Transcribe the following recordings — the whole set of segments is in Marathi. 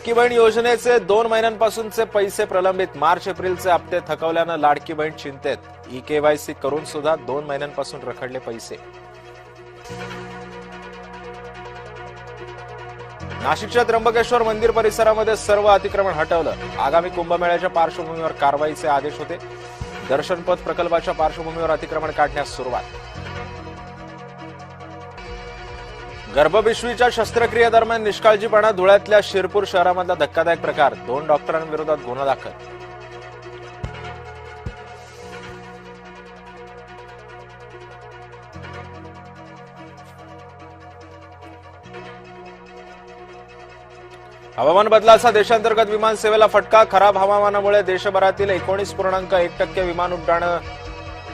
लाडकी बहीण योजनेचे 2 महिन्यांपासूनचे पैसे प्रलंबित. मार्च एप्रिलचे हप्ते थकवल्यानं लाडकी बहीण चिंतेत. ई-केवायसी करून सुद्धा 2 महिन्यांपासून रखडले पैसे. नाशिकच्या त्र्यंबकेश्वर मंदिर परिसरामध्ये सर्व अतिक्रमण हटवलं. आगामी कुंभमेळ्याच्या पार्श्वभूमीवर कारवाईचे आदेश होते. दर्शनपथ प्रकल्पाच्या पार्श्वभूमीवर अतिक्रमण काढण्यास सुरुवात. गर्भपिशवीच्या शस्त्रक्रियेदरम्यान निष्काळजीपणा. धुळ्यातल्या शिरपूर शहरामधला धक्कादायक प्रकार. 2 डॉक्टरांविरोधात गुन्हा दाखल. हवामान बदलाचा देशांतर्गत विमान सेवेला फटका. खराब हवामानामुळे देशभरातील 19.1% विमान उड्डाणं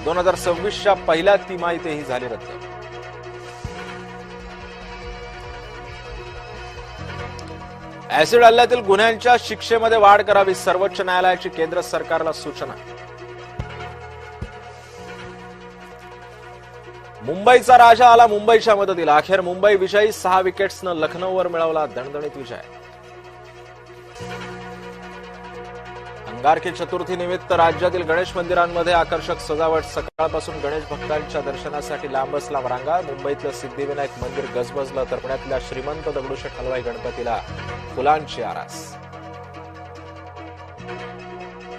2026च्या पहिल्या तिमाहीतही झाली रद्द. ऍसिड हल्ल्यातील गुन्ह्यांच्या शिक्षेमध्ये वाढ करावी. सर्वोच्च न्यायालयाची केंद्र सरकारला सूचना. मुंबईचा राजा आला मुंबईच्या मदतीला. अखेर मुंबई विजयी. 6 विकेट्सनं लखनौवर मिळवला दणदणीत विजय. अंगारकी चतुर्थी निमित्त राज्यातील गणेश मंदिरांमध्ये आकर्षक सजावट. सकाळपासून गणेश भक्तांच्या दर्शनासाठी लांबच लांब रांगा. मुंबईतलं सिद्धिविनायक मंदिर गजबजलं तर पुण्यातल्या श्रीमंत दगडूशेठ हलवाई गणपतीला फुलांची आरास.